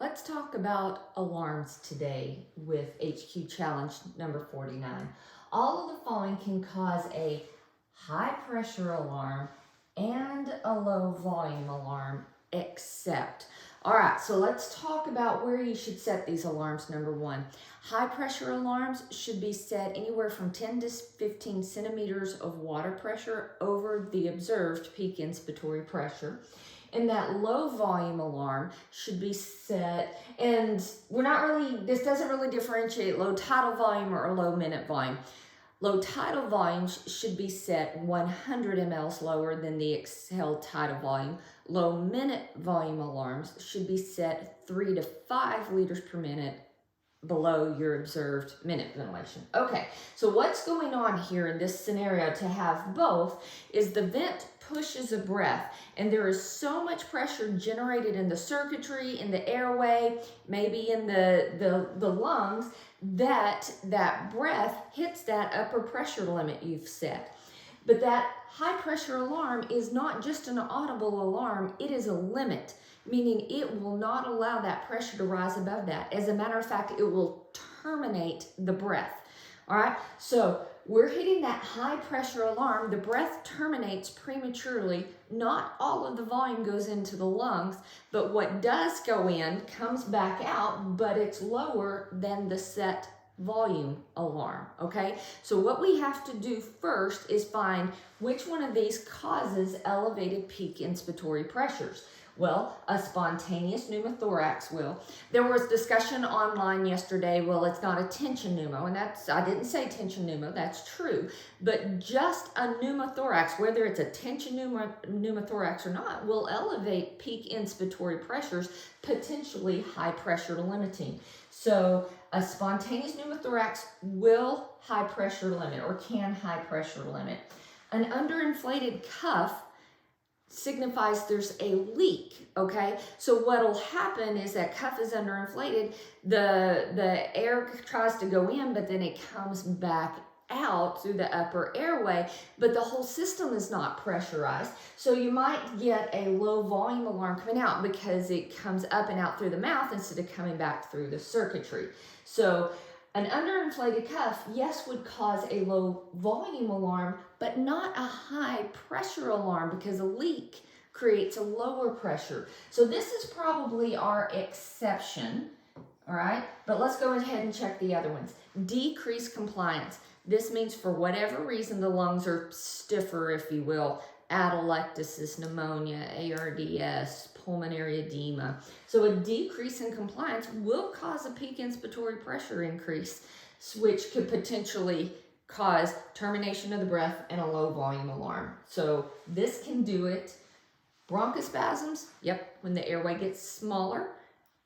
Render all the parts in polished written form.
Let's talk about alarms today with HQ Challenge number 49. All of the following can cause a high pressure alarm and a low volume alarm except. All right, so let's talk about where you should set these alarms. Number one, high pressure alarms should be set anywhere from 10 to 15 centimeters of water pressure over the observed peak inspiratory pressure. And that low volume alarm should be set, and this doesn't really differentiate low tidal volume or low minute volume. Low tidal volumes should be set 100 mLs lower than the exhaled tidal volume. Low minute volume alarms should be set 3 to 5 liters per minute below your observed minute ventilation. Okay, so what's going on here in this scenario to have both is the vent pushes a breath, and there is so much pressure generated in the circuitry, in the airway, maybe in the lungs, that breath hits that upper pressure limit you've set. But that high pressure alarm is not just an audible alarm, it is a limit, meaning it will not allow that pressure to rise above that. As a matter of fact, it will terminate the breath. All right, so we're hitting that high pressure alarm. The breath terminates prematurely. Not all of the volume goes into the lungs, but what does go in comes back out, but it's lower than the set volume alarm. Okay, so what we have to do first is find which one of these causes elevated peak inspiratory pressures. Well, a spontaneous pneumothorax will. There was discussion online yesterday, well, it's not a tension pneumo, and I didn't say tension pneumo, that's true, but just a pneumothorax, whether it's a tension pneumothorax or not, will elevate peak inspiratory pressures, potentially high pressure limiting. So a spontaneous pneumothorax will high pressure limit or can high pressure limit. An underinflated cuff signifies there's a leak, okay? So what'll happen is that cuff is underinflated, the air tries to go in, but then it comes back out through the upper airway, but the whole system is not pressurized. So you might get a low volume alarm coming out because it comes up and out through the mouth instead of coming back through the circuitry. So an underinflated cuff, yes, would cause a low volume alarm, but not a high pressure alarm because a leak creates a lower pressure. So this is probably our exception, all right? But let's go ahead and check the other ones. Decreased compliance. This means for whatever reason the lungs are stiffer, if you will, atelectasis, pneumonia, ARDS, pulmonary edema. So a decrease in compliance will cause a peak inspiratory pressure increase, which could potentially cause termination of the breath and a low volume alarm. So this can do it. Bronchospasms, yep, when the airway gets smaller,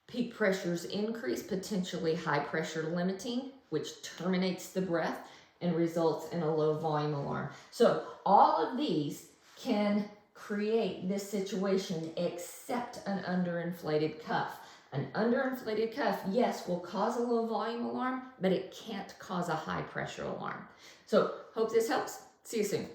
peak pressures increase, potentially high pressure limiting, which terminates the breath and results in a low volume alarm. So all of these can create this situation except an underinflated cuff. An underinflated cuff, yes, will cause a low volume alarm, but it can't cause a high pressure alarm. So hope this helps. See you soon.